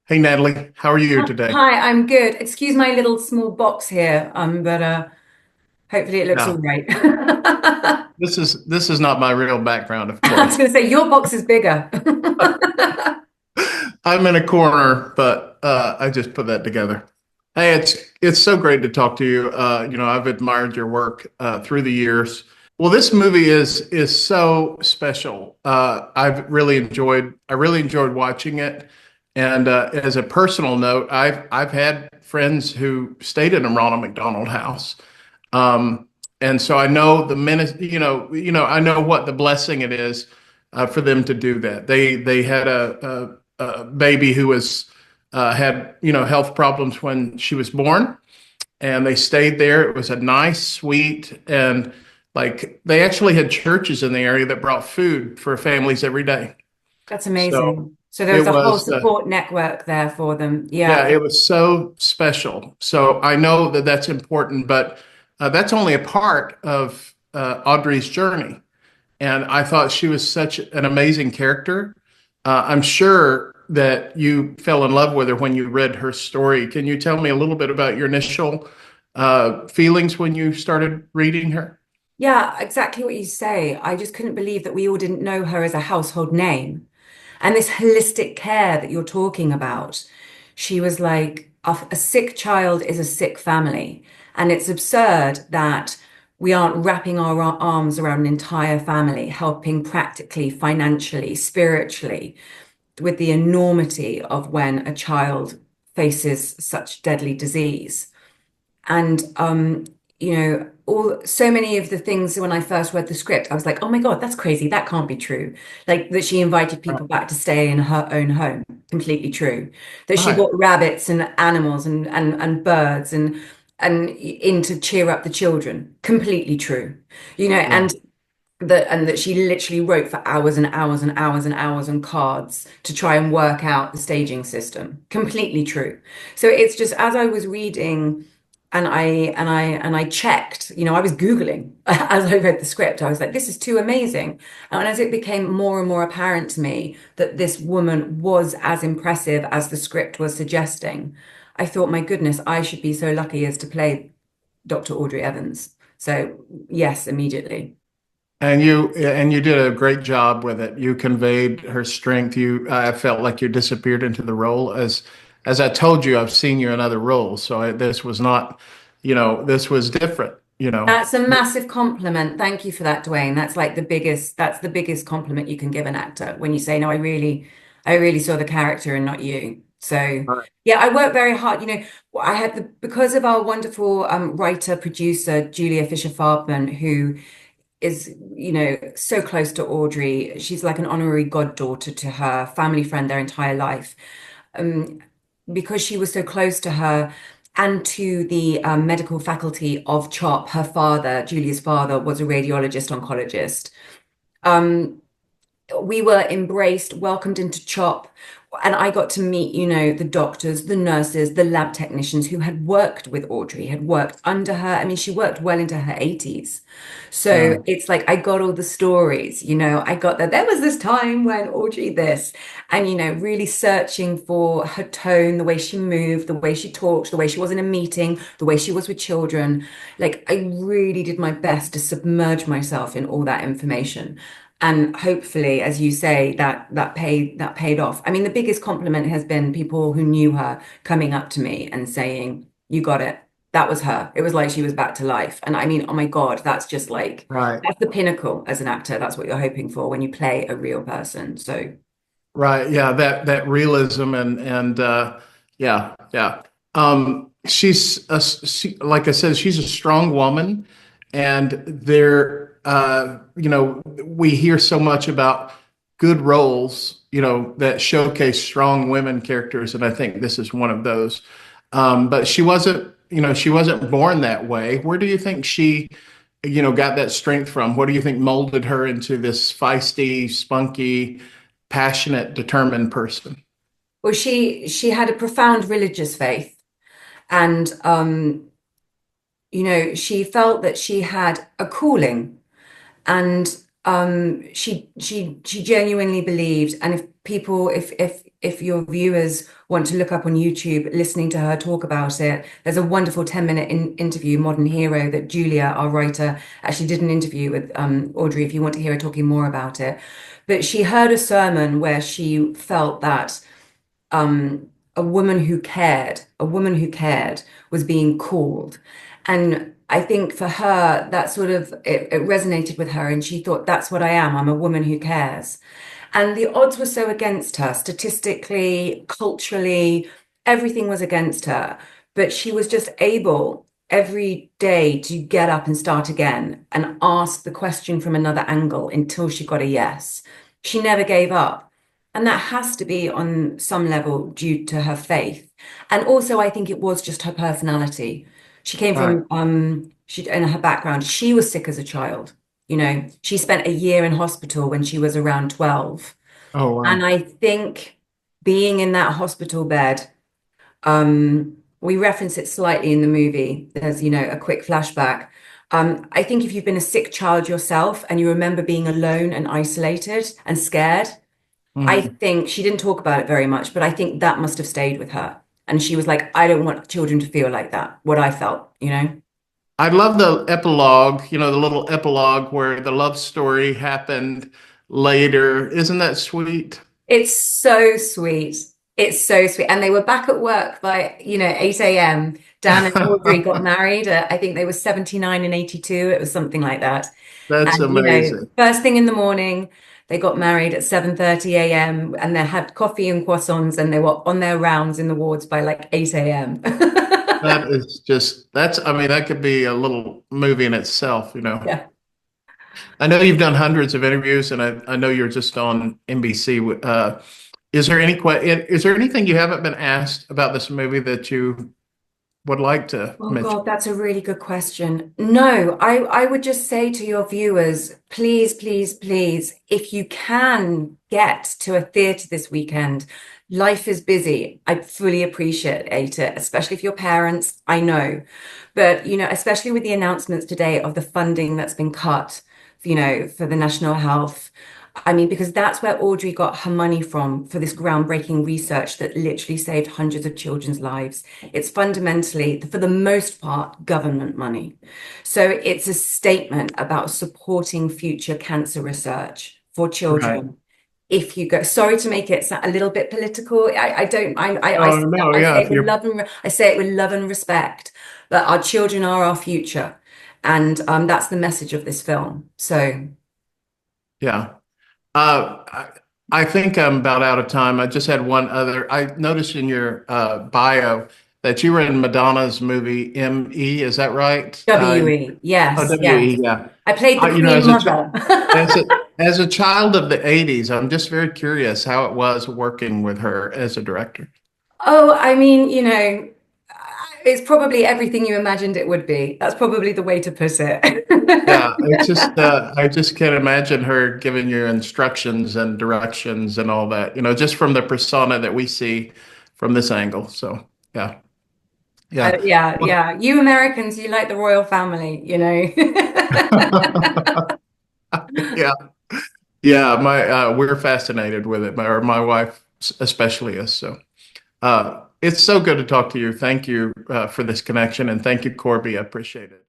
Hey Natalie, how are you today? Hi, I'm good. Excuse my little small box here, but hopefully it looks all Yeah, right. I this is not my real background, of was course. going to say your box is bigger. I'm in a corner, but I just put that together. Hey, it's so great to talk to you. I've admired your work through the years. Well, this movie is so special. I really enjoyed watching it. And as a personal note, I've had friends who stayed in a Ronald McDonald House. Um, and so I know the minute, I know what the blessing it is for them to do that. They had a baby who was had health problems when she was born, and they stayed there. It was a nice suite, and like they actually had churches in the area that brought food for families every day. That's So amazing. So there was it a whole was support network there for them. yeah, Yeah. it was so special. So I know that that's important, but that's only a part of Audrey's journey. And I thought she was such an amazing character. I'm sure that you fell in love with her when you read her story. Can you tell me a little bit about your initial feelings when you started reading her? Yeah, exactly what you say. I just couldn't believe that we all didn't know her as a household name. And this holistic care that you're talking about, she was like, a sick child is a sick family. And it's absurd that we aren't wrapping our arms around an entire family, helping practically, financially, spiritually, with the enormity of when a child faces such deadly disease. And all so many of the things when I first read the script, I was like, oh my God, that's crazy. That can't be true. Like that she invited people back to stay in her own home. Completely true. That she Right. brought rabbits and animals and birds and in to cheer up the children. Completely true. Yeah. And that she literally wrote for hours and hours and hours and hours on cards to try and work out the staging system. Completely true. So it's just as I was reading and I checked, I was Googling as I read the script. I was like, this is too amazing. And as it became more and more apparent to me that this woman was as impressive as the script was suggesting, I thought, my goodness, I should be so lucky as to play Dr. Audrey Evans. So yes, immediately. And you did a great job with it. You conveyed her strength. I felt like you disappeared into the role. As I told you, I've seen you in other roles, so this was not, this was different. That's a massive compliment. Thank you for that, Dwayne. That's the biggest compliment you can give an actor when you say, no, I really saw the character and not you. So Right. yeah, I worked very hard. I had because of our wonderful writer, producer, Julia Fisher-Farbman, who is, so close to Audrey. She's like an honorary goddaughter to her, family friend their entire life. Um, because she was so close to her and to the medical faculty of CHOP, her father, Julia's father, was a radiologist oncologist. Um, we were embraced, welcomed into CHOP. And I got to meet, the doctors, the nurses, the lab technicians who had worked with Audrey, had worked under her. I mean, she worked well into her 80s. Yeah. So it's like I got all the stories, I got that there was this time when Audrey this, and, really searching for her tone, the way she moved, the way she talked, the way she was in a meeting, the way she was with children. Like I really did my best to submerge myself in all that information. And hopefully, as you say, that paid off. I mean, the biggest compliment has been people who knew her coming up to me and saying, "You got it. That was her." It was like she was back to life. And I mean, oh my God, that's just like Right. that's the pinnacle as an actor. That's what you're hoping for when you play a real person. So Right. Yeah. That realism and yeah, yeah. Like I said, she's a strong woman, and we hear so much about good roles, that showcase strong women characters, and I think this is one of those. But she wasn't born that way. Where do you think she, got that strength from? What do you think molded her into this feisty, spunky, passionate, determined person? well, she had a profound religious faith. And she felt that she had a calling. And she genuinely believed, and if people, if your viewers want to look up on YouTube, listening to her talk about it, there's a wonderful 10-minute interview, Modern Hero, that Julia, our writer, actually did an interview with Audrey, if you want to hear her talking more about it. But she heard a sermon where she felt that a woman who cared was being called. And I think for her, that sort of it resonated with her, and she thought, that's what I am. I'm a woman who cares. And the odds were so against her, statistically, culturally, everything was against her. But she was just able every day to get up and start again and ask the question from another angle until she got a yes. She never gave up. And that has to be on some level due to her faith. And also, I think it was just her personality. She came Right. from, she, in her background, she was sick as a child. You know, she spent a year in hospital when she was around 12. Oh, And wow. I think being in that hospital bed, we reference it slightly in the movie. There's, a quick flashback. I think if you've been a sick child yourself and you remember being alone and isolated and scared, I Mhm. think she didn't talk about it very much, but I think that must have stayed with her. And she was like, I don't want children to feel like that, what I felt. I love the epilogue, the little epilogue where the love story happened later. Isn't that sweet? It's so sweet. It's so sweet. And they were back at work by, 8 a.m. Dan and Audrey got married. I think they were 79 and 82. It was something like that. That's And, amazing. first thing in the morning, they got married at 7:30 a.m. and they had coffee and croissants and they were on their rounds in the wards by like 8 a.m. That is just, I mean, that could be a little movie in itself. Yeah. I know you've done hundreds of interviews, and I know you're just on NBC. Is there anything you haven't been asked about this movie that you would like to Oh mention? God, that's a really good question. No, I would just say to your viewers, please, please, please, if you can get to a theatre this weekend, life is busy. I fully appreciate it, especially if you're parents, I know. But, especially with the announcements today of the funding that's been cut, for the National Health. I mean, because that's where Audrey got her money from for this groundbreaking research that literally saved hundreds of children's lives. It's fundamentally, for the most part, government money. So it's a statement about supporting future cancer research for Right. children. If you go, sorry to make it a little bit political. I don't, Oh, no, I yeah, say it if with you're, love and I say it with love and respect. But our children are our future, and that's the message of this film. So. yeah. I think I'm about out of time. I just had one other. I noticed in your bio that you were in Madonna's movie M.E. Is that right? WE, Oh, yes, W.E. yes. Yeah. I played the Queen As a Mother. as a as a child of the '80s, I'm just very curious how it was working with her as a director. Oh, I mean, it's probably everything you imagined it would be. That's probably the way to put Yeah, it's it. just I just can't imagine her giving you instructions and directions and all that, just from the persona that we see from this angle. So, yeah. Yeah. Yeah, Well, yeah. You Americans, you like the royal family. yeah. Yeah, my we're fascinated with it, or my wife especially is. So, it's so good to talk to you. Thank you for this connection, and thank you, Corby. I appreciate it.